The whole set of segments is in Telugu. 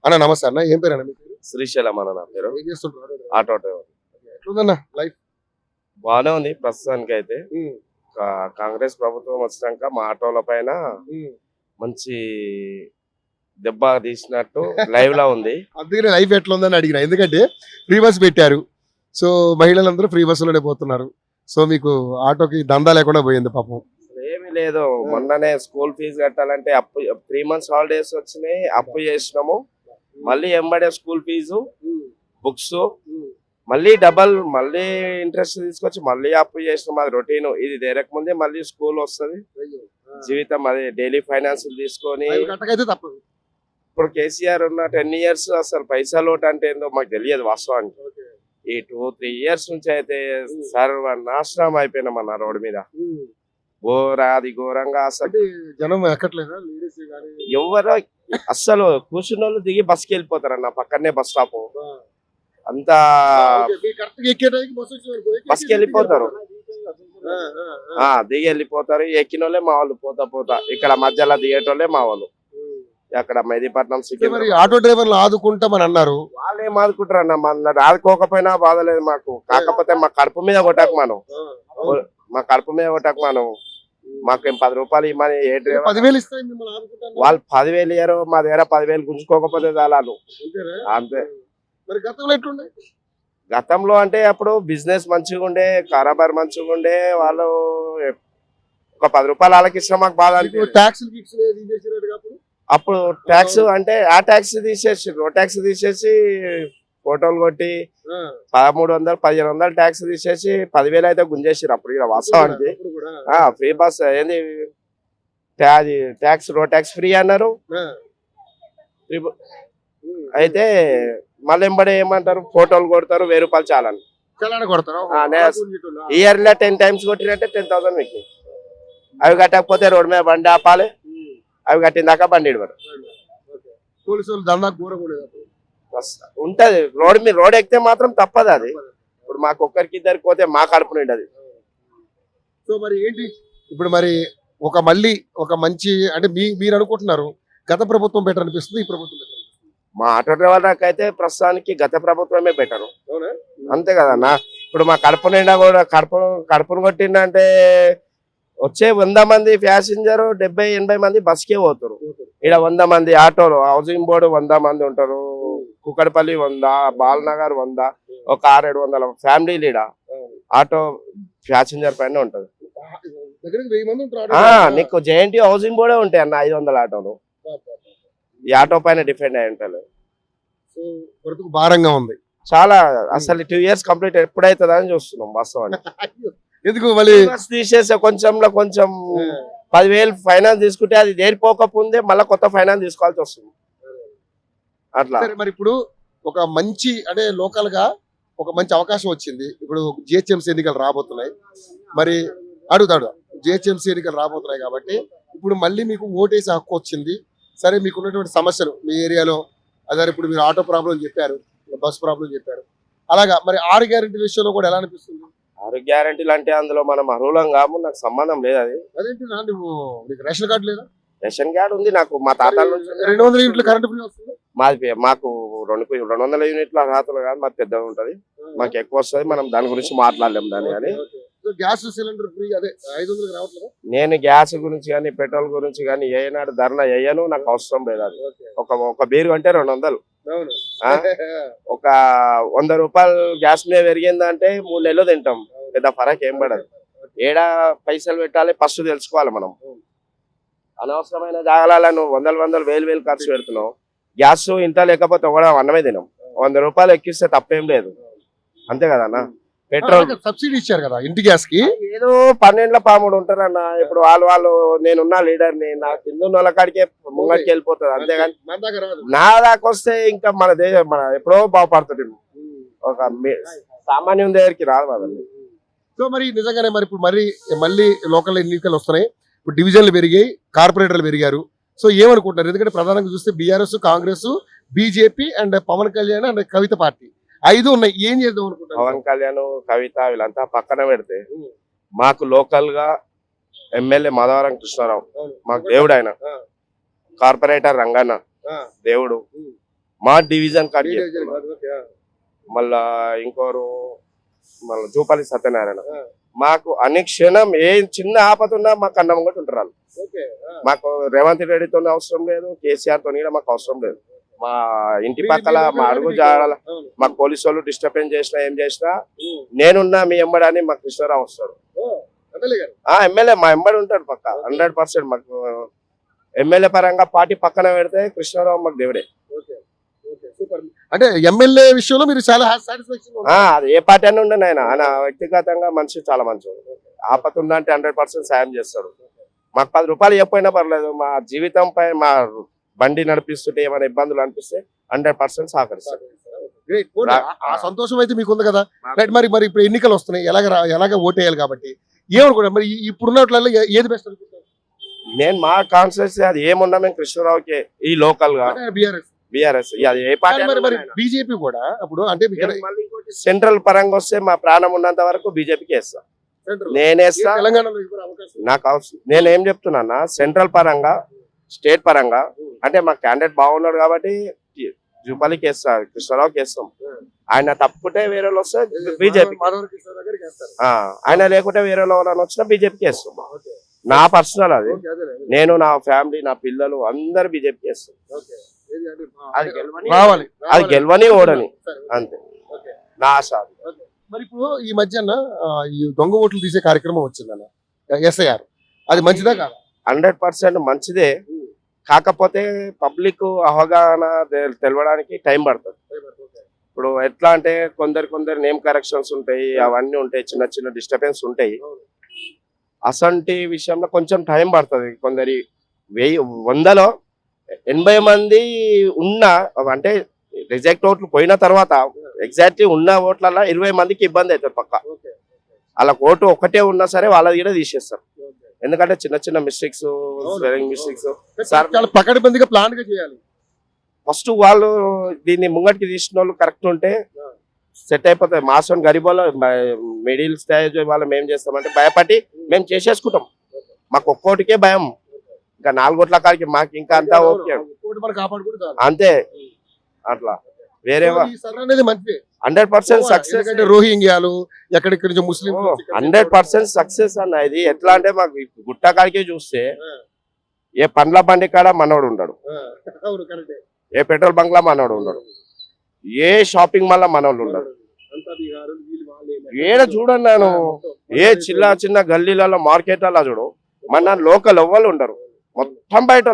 అన్న నమస్తే అన్న, ఏం పేరు అన్న మీ పేరు? శ్రీశైలం అన్న నా పేరు. ఏం చేస్తుంటారు? Auto driver. ఎట్లుందన్న లైఫ్? బాగానే ఉంది ప్రస్తుతానికి అయితే. కాంగ్రెస్ ప్రభుత్వం వచ్చినాక మా ఆటోల పైన మంచి దెబ్బ తీసినట్టు లైవ్ లా ఉంది. అందుకనే లైఫ్ ఎట్లుందని అడిగిన, ఎందుకంటే ఫ్రీ బస్ పెట్టారు. సో మహిళలందరూ ఫ్రీ బస్సులోనే పోతున్నారు. సో మీకు ఆటోకి దందా లేకుండా పోయింది పాపం. ఏమీ లేదు, మొన్ననే స్కూల్ ఫీజు కట్టాలంటే అప్పు 3 months హాలిడేస్ వచ్చినాయి, అప్పు చేసినాము. మళ్ళీ ఎంబడే స్కూల్ ఫీజు, బుక్స్, మళ్ళీ డబల్, మళ్ళీ ఇంట్రెస్ట్ తీసుకొచ్చి మళ్ళీ అప్పు చేసినాం. అది రొటీన్. ఇది తీరక ముందే మళ్ళీ స్కూల్ వస్తుంది. జీవితం అది డైలీ ఫైనాన్స్ తీసుకొని కట్టకైతే తప్పదు. ఇప్పుడు కేసీఆర్ ఉన్న 10 years అసలు పైసా లోటు అంటే ఏందో మాకు తెలియదు వాస్తవానికి. ఈ 2-3 years నుంచి అయితే సర్వనాశనం అయిపోయినామన్న రోడ్డు మీద. ఘోరాది ఘోరంగా అసలు జనం ఎక్కట్లేదా? లేడీస్ గానీ ఎవరో అస్సలు కూర్చున్న వాళ్ళు దిగి బస్కి వెళ్ళిపోతారన్న, పక్కనే బస్ స్టాప్ అంతా బస్కి వెళ్ళిపోతారు. దిగి వెళ్ళిపోతారు. ఎక్కిన వాళ్ళే మా వాళ్ళు పోతా పోతా ఇక్కడ మధ్యలో దిగేటోళ్ళే మా వాళ్ళు. అక్కడ మెహదీపట్నం సిటీ. మరి ఆటో డ్రైవర్లు ఆదుకుంటామని అన్నారు. వాళ్ళు ఏం ఆదుకుంటారు అన్న, మన ఆదుకోకపోయినా బాధలేదు మాకు. కాకపోతే మా కడుపు మీద కొట్టకు మనం, మా కడుపు మీద కొట్టకు మనం. మాకేం 10 రూపాయలు ఇవ్వమని ఏ డ్రైవర్ 10,000 ఇస్తాయి మిమ్మల్ని ఆదుకుంటాను. వాళ్ళు 10,000 ఇయ్యరు, మా దగ్గర 10,000 గుంజుకోకపోతే చాలు అంతే. మరి గతంలో ఎట్లుండే? గతంలో అంటే అప్పుడు బిజినెస్ మంచిగా ఉండే, కారాబార్ మంచిగా ఉండే. వాళ్ళు ఒక 10 రూపాయలు వాళ్ళకి ఇచ్చినా మాకు బాధ అనిపించింది. అప్పుడు ట్యాక్స్ అంటే ఆ ట్యాక్స్ తీసేసి ట్యాక్స్ తీసేసి ఫోటోలు కొట్టి 1300 1500 ట్యాక్స్ తీసేసి 10,000 అయితే గుంజేసారు అప్పుడు. ఇక్కడ వాస్తవానికి ఫ్రీ బస్ ఏంది, ట్యాక్స్ రో ట్యాక్స్ ఫ్రీ అన్నారు. అయితే మళ్ళీ ఎంబడే ఏమంటారు, ఫోటోలు కొడతారు, 1000 రూపాయలు చాలని ఇయర్లో 10 times కొట్టినట్టే 10,000 మీకు. అవి కట్టకపోతే రోడ్డు మీద బండి ఆపాలి, అవి కట్టిన దాకా బండి ఇవ్వరు. ఉంటది రోడ్ మీద, రోడ్ ఎక్కితే మాత్రం తప్పదు అది. ఇప్పుడు మాకు ఒక్కరికి ఇద్దరికి పోతే మా కడుపు నిండది. సో మరి ఏంటి ఇప్పుడు మరి మళ్ళీ ఒక మంచి అంటే మీరు అనుకుంటున్నారు గత ప్రభుత్వం బెటర్ అనిపిస్తుంది, ఈ ప్రభుత్వం బెటర్ అనిపిస్తుంది? మా ఆటో డ్రైవర్లకు అయితే ప్రస్తుతానికి గత ప్రభుత్వమే బెటరు. అంతే కదన్నా. ఇప్పుడు మా కడుపు నిండా కూడా కడుపును కొట్టిందంటే వచ్చే 100 మంది ప్యాసింజర్ 70-80 మంది బస్కే పోతారు. ఇక్కడ 100 మంది ఆటోలు, హౌసింగ్ బోర్డు 100 మంది ఉంటారు, కుకట్పల్లి 100, బాలనగర్ 100, ఒక 600-700 ఫ్యామిలీలు ఈడ ఆటో ప్యాసింజర్ పైన ఉంటది. నీకు జేఎన్టీ హౌసింగ్ బోర్డే ఉంటాయి అన్న 500 ఆటోలు. ఈ ఆటో పైన డిపెండ్ అయి ఉంటాయి. భారంగా ఉంది చాలా. అసలు 2 years కంప్లీట్ ఎప్పుడైతుందా అని చూస్తున్నాం వాస్తవానికి. ఎందుకు మళ్ళీ తీసేసే కొంచెం 10,000 ఫైనాన్స్ తీసుకుంటే అది దేరిపోకముందే మళ్ళీ కొత్త ఫైనాన్స్ తీసుకోవాల్సి వస్తుంది అట్లా. మరి ఇప్పుడు ఒక మంచి అంటే లోకల్ గా ఒక మంచి అవకాశం వచ్చింది. ఇప్పుడు జిహెచ్ఎంసీ ఎన్నికలు రాబోతున్నాయి. మరి అడుగుతాడు జిహెచ్ఎంసీ ఎన్నికలు రాబోతున్నాయి కాబట్టి ఇప్పుడు మళ్ళీ మీకు ఓటేసే హక్కు వచ్చింది. సరే మీకు ఉన్నటువంటి సమస్యలు మీ ఏరియాలో అదే, ఇప్పుడు మీరు ఆటో ప్రాబ్లం చెప్పారు, బస్ ప్రాబ్లం చెప్పారు, అలాగా మరి 6 గ్యారెంటీల విషయంలో కూడా ఎలా అనిపిస్తుంది? 6 గ్యారెంటీలు అంటే అందులో మనం అర్హులం కాము, నాకు సంబంధం లేదు. అది అదేంటి నువ్వు నీకు రేషన్ కార్డు లేదా? రేషన్ కార్డు ఉంది నాకు. మా తాతల నుంచి 200 యూనిట్లు కరెంట్ బిల్ వస్తుంది. మాకు 200 యూనిట్ల అర్హతలు కాదు, మాకు పెద్దగా ఉంటది, మాకు ఎక్కువ వస్తుంది. మనం దాని గురించి మాట్లాడలేము దాన్ని. కానీ గ్యాస్ సిలిండర్ ఫ్రీ అదే 500 రావట్లేదు. నేను గ్యాస్ గురించి కానీ పెట్రోల్ గురించి కానీ ఏనాడు ధరణ వేయను, నాకు అవసరం లేదు. అది ఒక బీరు అంటే 200, ఒక 100 రూపాయలు గ్యాస్ మీద పెరిగిందంటే 3 నెలలు తింటాం, పెద్ద ఫరక్ ఏం పడదు. ఏడా పైసలు పెట్టాలి ఫస్ట్ తెలుసుకోవాలి మనం. అనవసరమైన జాగాలను 100 1000 ఖర్చు పెడుతున్నాం. గ్యాస్ ఇంత లేకపోతే కూడా అన్నమే తినాం. 100 రూపాయలు ఎక్కిస్తే తప్పేం లేదు, అంతే కదన్న. పెట్రోల్ సబ్సిడీ ఇచ్చారు కదా ఇంటి గ్యాస్ కి, ఏదో 12 పాముడు ఉంటారన్న. ఇప్పుడు వాళ్ళు నేనున్న లీడర్ని, నా కింద ఉన్న వాళ్ళ కాడికే ముంగడికి వెళ్ళిపోతుంది, అంతేగాని నా దాకా వస్తే ఇంకా మన ఎప్పుడో బాగుపడుతుంది. ఒక సామాన్యం దగ్గరికి రాదు కదండి. సో మరి నిజంగానే మరి ఇప్పుడు మళ్ళీ లోకల్ ఎన్నికలు వస్తున్నాయి. ఇప్పుడు డివిజన్లు పెరిగాయి, కార్పొరేటర్లు పెరిగారు. సో ఏమనుకుంటున్నారు? ఎందుకంటే ప్రధానంగా చూస్తే BRS, Congress, BJP and Pawan Kalyan and Kavitha party 5 ఉన్నాయి. ఏం చేద్దాం అనుకుంటున్నారు? పవన్ కళ్యాణ్, కవిత వీళ్ళంతా పక్కన పెడితే మాకు లోకల్ గా ఎమ్మెల్యే మాధవరం కృష్ణారావు మాకు దేవుడు. ఆయన కార్పొరేటర్ రంగన్న దేవుడు, మా డివిజన్ కాడికి మళ్ళా ఇంకోరు మళ్ళీ జూపల్లి సత్యనారాయణ మాకు అనుక్షణం ఏ చిన్న ఆపద ఉన్నా మాకు అన్నం కూడా ఉంటారు వాళ్ళు. మాకు రేవంత్ రెడ్డితో అవసరం లేదు, కేసీఆర్ తో కూడా మాకు అవసరం లేదు. మా ఇంటి పక్కల మా అడుగు జాడాల మాకు పోలీసు వాళ్ళు డిస్టర్బెన్స్ చేసినా ఏం చేసినా నేనున్నా మీ ఎంబడని మాకు కృష్ణారావు వస్తాడు. ఎమ్మెల్యే మా ఎంబడి ఉంటాడు పక్క 100%. మాకు ఎమ్మెల్యే పరంగా పార్టీ పక్కన పెడితే కృష్ణారావు మాకు దేవుడే. అంటే ఎమ్మెల్యే విషయంలో మీరు చాలా సాటిస్ఫాక్షన్. అది ఏ పార్టీ అని ఉండను ఆయన వ్యక్తిగతంగా మనిషి చాలా మంచివాడు. ఆపద ఉందంటే 100% సాయం చేస్తాడు. మాకు 10 రూపాయలు చెప్పైనా పర్లేదు, మా జీవితం పై మా బండి నడిపిస్తుంటే ఏమైనా ఇబ్బందులు అనిపిస్తే 100% సహకరిస్తాడు. ఆ సంతోషం అయితే మీకు ఉంది కదా. రైట్, మరి మరి ఇప్పుడు ఎన్నికలు వస్తున్నాయి, ఎలాగ ఓటేయాలి కాబట్టి ఏమనుకుంటా మరి ఇప్పుడున్నట్లలో ఏది బెస్ట్ అనుకుంటారు? నేను మా కాన్సెన్స్ అది ఏమున్నా మేము కృష్ణరావుకి ఈ లోకల్ గా బీఆర్ఎస్ అది ఏ పార్టీ. మరి బీజేపీ కూడా అప్పుడు అంటే సెంట్రల్ పరంగా వస్తే మా ప్రాణం ఉన్నంత వరకు బీజేపీకి వేస్తా. నేనేస్తా తెలంగాణలో నాకు అవసరం. నేనేం చెప్తున్నా సెంట్రల్ పరంగా స్టేట్ పరంగా అంటే మా క్యాండిడేట్ బాగున్నాడు కాబట్టి జూపాలికి వేస్తా, కృష్ణరావుకి వేస్తాం. ఆయన తప్పుకుంటే వేరే వాళ్ళు వస్తే బీజేపీ, ఆయన లేకుంటే వేరే వాళ్ళు వచ్చినా బీజేపీకి వేస్తాం. నా పర్సనల్ అది. నేను నా ఫ్యామిలీ నా పిల్లలు అందరు బీజేపీకి వేస్తాం. అది గెలవని ఓడని అంతే నా ఆశ. మరి ఇప్పుడు ఈ మధ్యన ఈ దొంగ ఓట్లు తీసే కార్యక్రమం వచ్చిందన్న ఎస్ఐఆర్, అది మంచిదా కాదా? 100% మంచిదే. కాకపోతే పబ్లిక్ అవగాహన తెలవడానికి టైం పడుతుంది. ఇప్పుడు ఎట్లా అంటే కొందరు నేమ్ కరెక్షన్స్ ఉంటాయి, అవన్నీ ఉంటాయి, చిన్న చిన్న డిస్టర్బెన్స్ ఉంటాయి. అసంటి విషయంలో కొంచెం టైం పడుతుంది. కొందరి 100లో 80 మంది ఉన్న అంటే రిజెక్ట్ ఓట్లు పోయిన తర్వాత ఎగ్జాక్ట్లీ ఉన్న ఓట్లలో 20 మందికి ఇబ్బంది అవుతుంది పక్క. అలా ఓటు ఒకటే ఉన్నా సరే వాళ్ళది కూడా తీసేస్తారు. ఎందుకంటే చిన్న చిన్న మిస్టేక్స్, స్పెల్లింగ్ మిస్టేక్స్ చాలా పకడ్బందీగా ప్లాన్ గా చేయాలి. ఫస్ట్ వాళ్ళు దీన్ని ముంగటికి తీసిన వాళ్ళు కరెక్ట్ ఉంటే సెట్ అయిపోతాయి. మాసం గరీబోలో మిడిల్ స్టేజ్ వాళ్ళు ఏం చేస్తామంటే భయపడి మేము చేసేసుకుంటాం. మాకు ఒక్కోటికే భయం, ఇంకా 4 కోట్ల కాడికి మాకు ఇంకా అంతా ఓకే అంతే. అట్లా వేరే 100% సక్సెస్. రోహింగ్యాలు ఎక్కడెక్కడి నుంచి ముస్లిం 100% సక్సెస్ అన్న. ఇది ఎట్లా అంటే మాకు గుట్ట కాడికే చూస్తే ఏ పండ్ల బండి కాడ మనోడు ఉండడు, ఏ పెట్రోల్ బంక్ లా మనోడు ఉండడు, ఏ షాపింగ్ మాల్ మనోళ్ళు ఉండడు. ఏడ చూడండి నేను ఏ చిన్న గల్లీలలో మార్కెట్లలో చూడు మన లోకల్ ఎవ్వరు ఉండరు, మొత్తం బయట.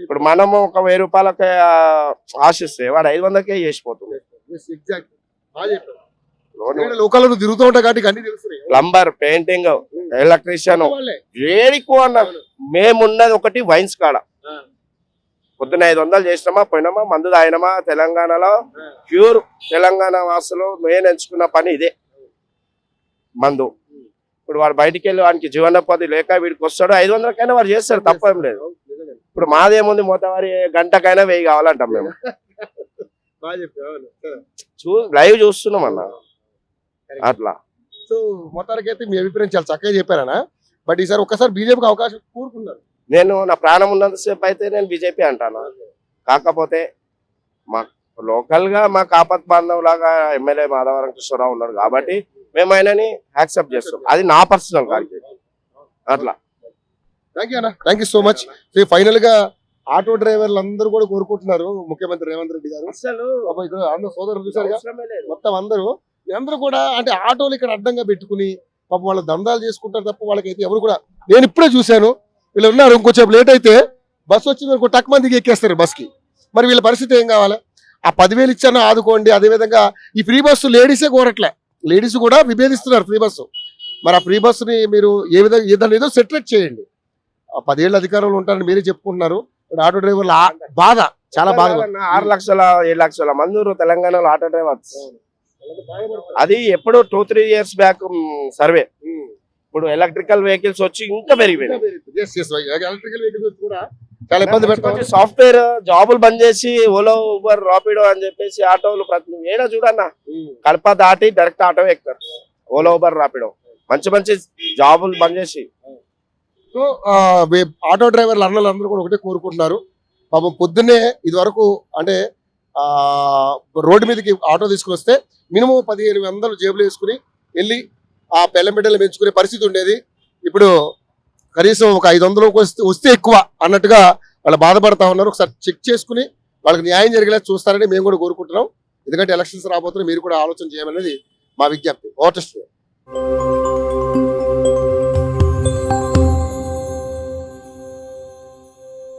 ఇప్పుడు మనము ఒక 1000 రూపాయలకి ఆశిస్తే వాడు 500కే చేసిపోతుంది. లోకల్లో తిరుగుతూ ఉంటా కాబట్టి అన్ని తెలుస్తున్నాయి. ప్లంబర్, పెయింటింగ్, ఎలక్ట్రీషియన్ వేడికో అన్న. మేమున్నది ఒకటి వైన్స్ కాడ. పొద్దున్న 500 చేసినామా పోయినామా మందు తాగినామా. తెలంగాణలో ప్యూర్ తెలంగాణ వాసులు మెయిన్ ఎంచుకున్న పని ఇదే, మందు. ఇప్పుడు వాడు బయటికి వెళ్ళి వాడికి జీవనోపాధి లేక వీడికి వస్తాడు, 500కైనా వాడు చేస్తాడు, తప్పేం లేదు. ఇప్పుడు మాదేముంది మోతవారి గంటకైనా 1000 కావాలంటాం మేము. లైవ్ చూస్తున్నాం అన్న అట్లా. సో మొత్తానికి అయితే మీ అభిప్రాయం చాలా చక్కగా చెప్పారనా. బట్ ఈసారి ఒక్కసారి బీజేపీకి అవకాశం కోరుకున్నారు. నేను నా ప్రాణం ఉన్నంతసేపు అయితే నేను బీజేపీ అంటాను. కాకపోతే మా లోకల్ గా మాకు ఆపత్ బాంధవ్ లాగా ఎమ్మెల్యే మాధవరం కృష్ణరావు ఉన్నాడు కాబట్టి మేము ఆయనని యాక్సెప్ట్ చేస్తాం. అది నా పర్సనల్ కాదు అట్లా. Thank you so much. Final గా ఆటో డ్రైవర్లు అందరూ కూడా కోరుకుంటున్నారు ముఖ్యమంత్రి రేవంత్ రెడ్డి గారు. అసలు ఇక్కడ అందరూ సోదరులు చూసారుగా, మొత్తం అందరూ కూడా అంటే ఆటోలు ఇక్కడ అడ్డంగా పెట్టుకుని పాపం వాళ్ళు దందాలు చేసుకుంటారు తప్ప వాళ్ళకైతే ఎవరు కూడా. నేను ఇప్పుడే చూశాను, వీళ్ళు ఉన్నారు ఇంకొంచెం లేట్ అయితే బస్సు వచ్చింది అనుకో టక్ మందికి ఎక్కేస్తారు బస్కి. మరి వీళ్ళ పరిస్థితి ఏం కావాలి? ఆ 10,000 ఇచ్చాను ఆదుకోండి. అదేవిధంగా ఈ ఫ్రీ బస్సు లేడీసే కోరట్లే, లేడీస్ కూడా విభేదిస్తున్నారు ఫ్రీ బస్సు. మరి ఆ ఫ్రీ బస్సుని మీరు ఏ విధంగా ఏదో సెటిల్ చేయండి. 10 ఏళ్ళ అధికారంలో ఉంటారని మీరే చెప్పుకుంటున్నారు. ఆటో డ్రైవర్ల బాధ చాలా బాధ. 6 లక్షల 7 లక్షల మంది తెలంగాణలో ఆటో డ్రైవర్స్. అది ఎప్పుడు 2-3 ఇయర్స్ బ్యాక్ సర్వే. ఇప్పుడు ఎలక్ట్రికల్ వెహికల్స్ వచ్చి ఇంకా పెరిగిపోయింది. చాలా ఇబ్బంది పెడతారు. సాఫ్ట్వేర్ జాబులు బంద్ చేసి ఓలో ఊబర్ రాపిడో అని చెప్పేసి ఆటోలు ప్రతి ఏడా చూడన్నా కడప దాటి డైరెక్ట్ ఆటో ఎక్కుతారు. ఓలో ఊబర్ రాపిడో మంచి జాబులు బంద్ చేసి. సో ఆటో డ్రైవర్లు అన్నలు అందరూ కూడా ఒకటే కోరుకుంటున్నారు. పాపం పొద్దున్నే ఇది వరకు అంటే రోడ్డు మీదకి ఆటో తీసుకుని వస్తే మినిమం 1500 జేబులు వేసుకుని వెళ్ళి ఆ పెళ్ళం బిడ్డలు పెంచుకునే పరిస్థితి ఉండేది. ఇప్పుడు కనీసం ఒక 500 వస్తే ఎక్కువ అన్నట్టుగా వాళ్ళు బాధపడతా ఉన్నారు. ఒకసారి చెక్ చేసుకుని వాళ్ళకి న్యాయం జరిగేలా చూస్తారని మేము కూడా కోరుకుంటున్నాం. ఎందుకంటే ఎలక్షన్స్ రాబోతున్నాయి, మీరు కూడా ఆలోచన చేయమనేది మా విజ్ఞప్తి. ఓటర్స్